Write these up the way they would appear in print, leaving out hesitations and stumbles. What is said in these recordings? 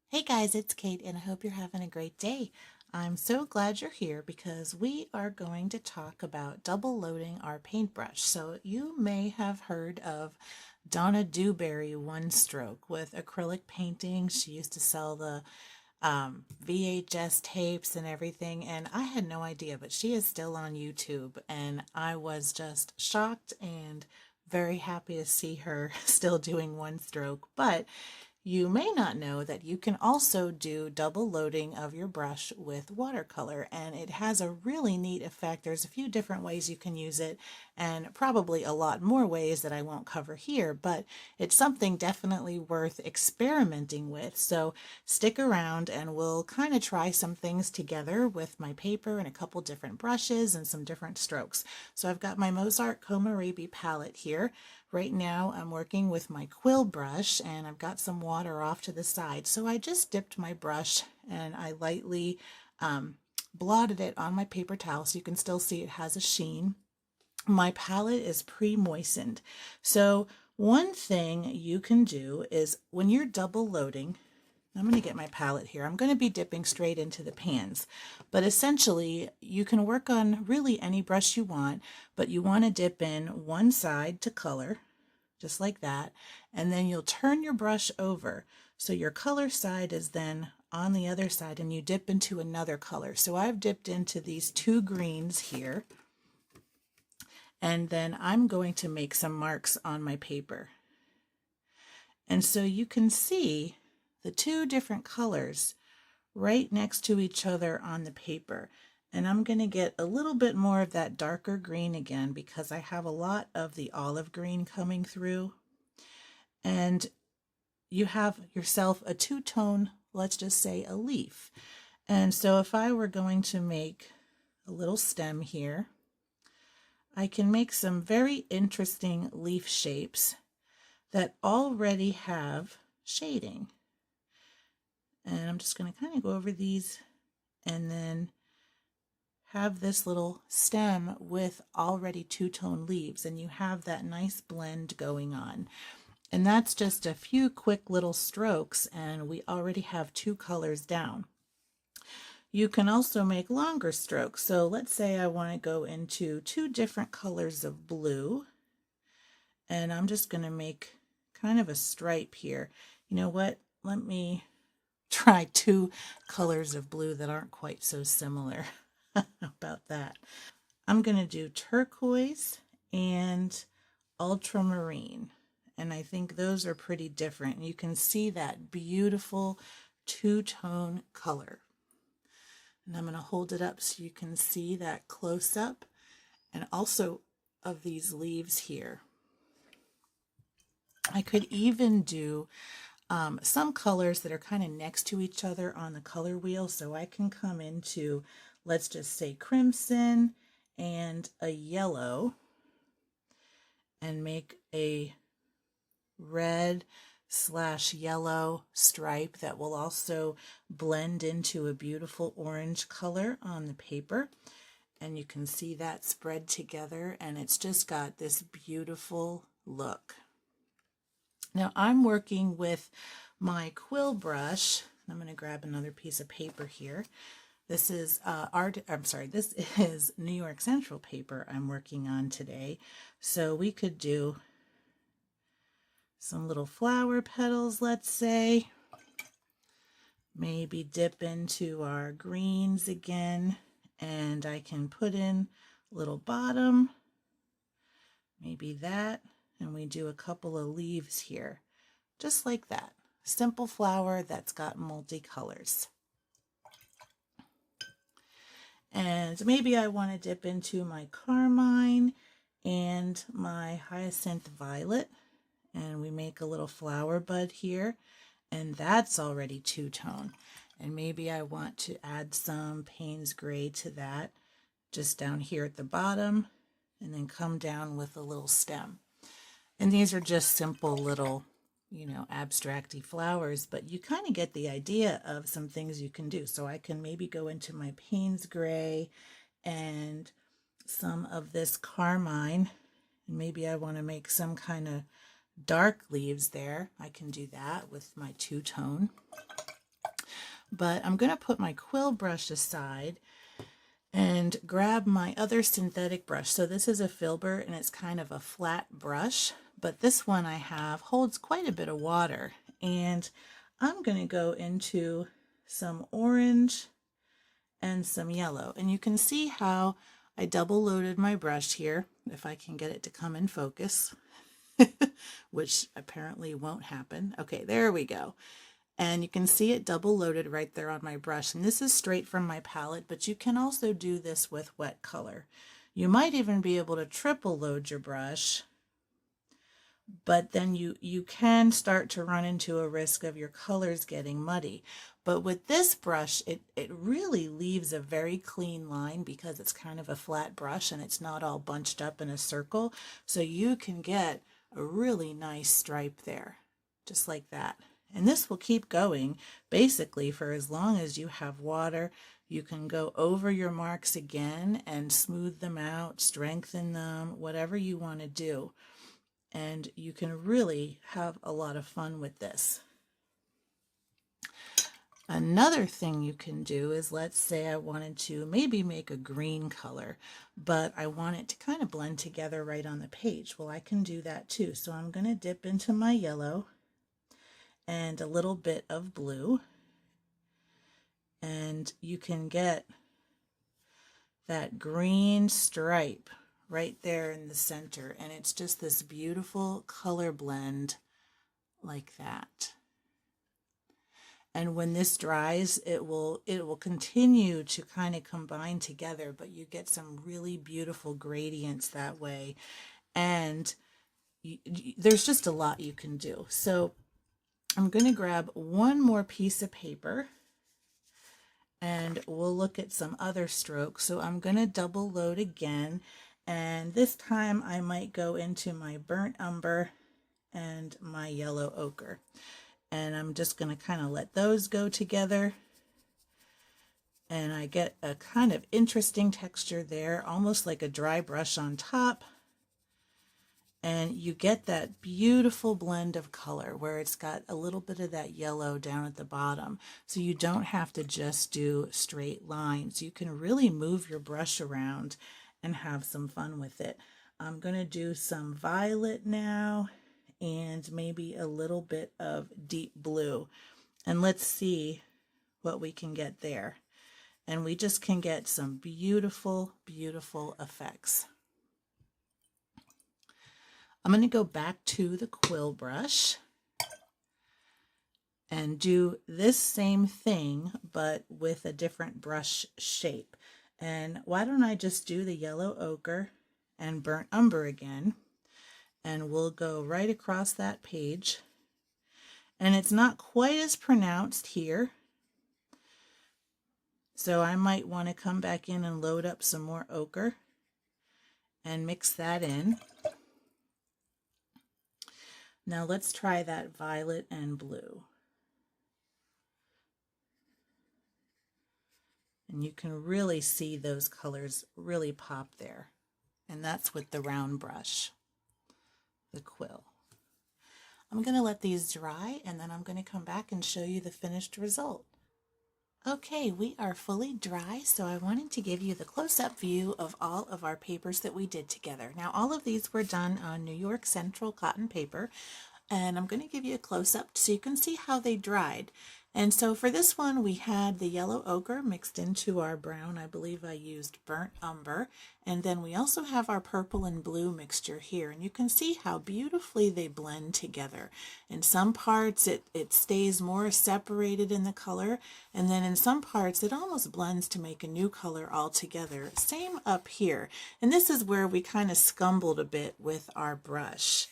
Hey guys, it's Kate, and I hope you're having a great day. I'm so glad you're here because we are going to talk about double loading our paintbrush. So, you may have heard of Donna Dewberry One Stroke with acrylic painting. She used to sell the VHS tapes and everything, and I had no idea, but she is still on YouTube, and I was just shocked and very happy to see her still doing one stroke. But you may not know that you can also do double loading of your brush with watercolor, and it has a really neat effect. There's a few different ways you can use it, and probably a lot more ways that I won't cover here, but it's something definitely worth experimenting with. So stick around and we'll kind of try some things together with my paper and a couple different brushes and some different strokes. So I've got my Mozart Kohlrabi palette here. Right now I'm working with my quill brush and I've got some water off to the side. So I just dipped my brush and I lightly blotted it on my paper towel so you can still see it has a sheen. My palette is pre-moistened. So one thing you can do is when you're double loading, I'm going to get my palette here. I'm going to be dipping straight into the pans, but essentially you can work on really any brush you want, but you want to dip in one side to color, just like that, and then you'll turn your brush over. So your color side is then on the other side and you dip into another color. So I've dipped into these two greens here, and then I'm going to make some marks on my paper. And so you can see the two different colors right next to each other on the paper. And I'm going to get a little bit more of that darker green again because I have a lot of the olive green coming through. And you have yourself a two-tone, let's just say a leaf. And so if I were going to make a little stem here, I can make some very interesting leaf shapes that already have shading. And I'm just going to kind of go over these and then have this little stem with already two-tone leaves, and you have that nice blend going on. And that's just a few quick little strokes and we already have two colors down. You can also make longer strokes. So let's say I want to go into two different colors of blue, and I'm just going to make kind of a stripe here. You know what? Let me try two colors of blue that aren't quite so similar. How about that? I'm going to do turquoise and ultramarine. And I think those are pretty different. You can see that beautiful two-tone color. And I'm going to hold it up so you can see that close up, and also of these leaves here. I could even do some colors that are kind of next to each other on the color wheel. So I can come into, let's just say, crimson and a yellow and make a red/yellow stripe that will also blend into a beautiful orange color on the paper. And you can see that spread together, and it's just got this beautiful look. Now I'm working with my quill brush. I'm going to grab another piece of paper here. This is this is New York Central paper I'm working on today. So we could do some little flower petals, let's say. Maybe dip into our greens again, and I can put in a little bottom, maybe that, and we do a couple of leaves here, just like that. Simple flower that's got multicolors. And maybe I want to dip into my carmine and my hyacinth violet, and we make a little flower bud here, and that's already two-tone. And maybe I want to add some Payne's Gray to that, just down here at the bottom, and then come down with a little stem. And these are just simple little, abstracty flowers, but you kind of get the idea of some things you can do. So I can maybe go into my Payne's Gray and some of this carmine, and maybe I want to make some kind of dark leaves there. I can do that with my two-tone. But I'm going to put my quill brush aside and grab my other synthetic brush. So this is a Filbert and it's kind of a flat brush, but this one I have holds quite a bit of water. And I'm going to go into some orange and some yellow. And you can see how I double loaded my brush here, if I can get it to come in focus, which apparently won't happen. Okay, there we go. And you can see it double loaded right there on my brush. And this is straight from my palette, but you can also do this with wet color. You might even be able to triple load your brush, but then you can start to run into a risk of your colors getting muddy. But with this brush, it really leaves a very clean line because it's kind of a flat brush and it's not all bunched up in a circle. So you can get a really nice stripe there, just like that. And this will keep going basically for as long as you have water. You can go over your marks again and smooth them out, strengthen them, whatever you want to do. And you can really have a lot of fun with this. Another thing you can do is, let's say I wanted to maybe make a green color, but I want it to kind of blend together right on the page. Well, I can do that too. So I'm going to dip into my yellow and a little bit of blue, and you can get that green stripe right there in the center, and it's just this beautiful color blend like that. And when this dries, it will continue to kind of combine together, but you get some really beautiful gradients that way. And there's just a lot you can do. So I'm going to grab one more piece of paper and we'll look at some other strokes. So I'm going to double load again, and this time I might go into my burnt umber and my yellow ochre. And I'm just going to kind of let those go together. And I get a kind of interesting texture there, almost like a dry brush on top. And you get that beautiful blend of color where it's got a little bit of that yellow down at the bottom. So you don't have to just do straight lines. You can really move your brush around and have some fun with it. I'm going to do some violet now and maybe a little bit of deep blue. And let's see what we can get there. And we just can get some beautiful, beautiful effects. I'm going to go back to the quill brush and do this same thing, but with a different brush shape. And why don't I just do the yellow ochre and burnt umber again, and we'll go right across that page. And it's not quite as pronounced here, so I might want to come back in and load up some more ochre and mix that in. Now let's try that violet and blue. And you can really see those colors really pop there. And that's with the round brush, the quill. I'm going to let these dry, and then I'm going to come back and show you the finished result. Okay, we are fully dry, so I wanted to give you the close-up view of all of our papers that we did together. Now, all of these were done on New York Central cotton paper, and I'm going to give you a close-up so you can see how they dried. And so for this one, we had the yellow ochre mixed into our brown. I believe I used burnt umber. And then we also have our purple and blue mixture here. And you can see how beautifully they blend together. In some parts, it stays more separated in the color. And then in some parts, it almost blends to make a new color altogether. Same up here. And this is where we kind of scumbled a bit with our brush.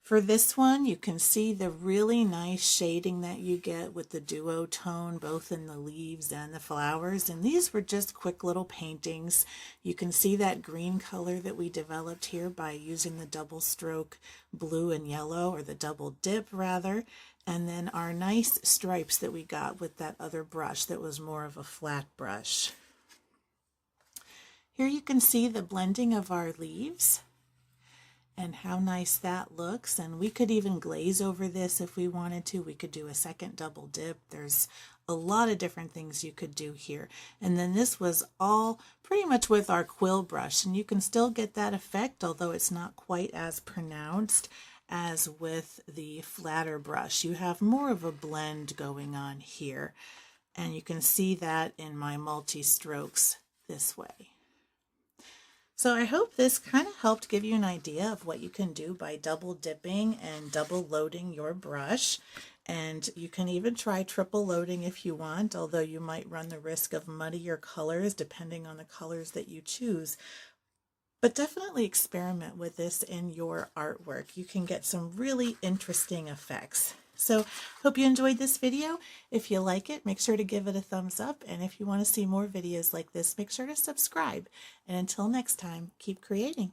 For this one, you can see the really nice shading that you get with the duotone, both in the leaves and the flowers. And these were just quick little paintings. You can see that green color that we developed here by using the double stroke blue and yellow, or the double dip rather. And then our nice stripes that we got with that other brush that was more of a flat brush. Here you can see the blending of our leaves. and how nice that looks. And we could even glaze over this if we wanted to. We could do a second double dip. There's a lot of different things you could do here. And then this was all pretty much with our quill brush, and you can still get that effect, although it's not quite as pronounced as with the flatter brush. You have more of a blend going on here, and you can see that in my multi-strokes this way. So I hope this kind of helped give you an idea of what you can do by double dipping and double loading your brush. And you can even try triple loading if you want, although you might run the risk of muddier colors depending on the colors that you choose. But definitely experiment with this in your artwork. You can get some really interesting effects. So hope you enjoyed this video. If you like it, make sure to give it a thumbs up. And if you want to see more videos like this, make sure to subscribe. And until next time, keep creating.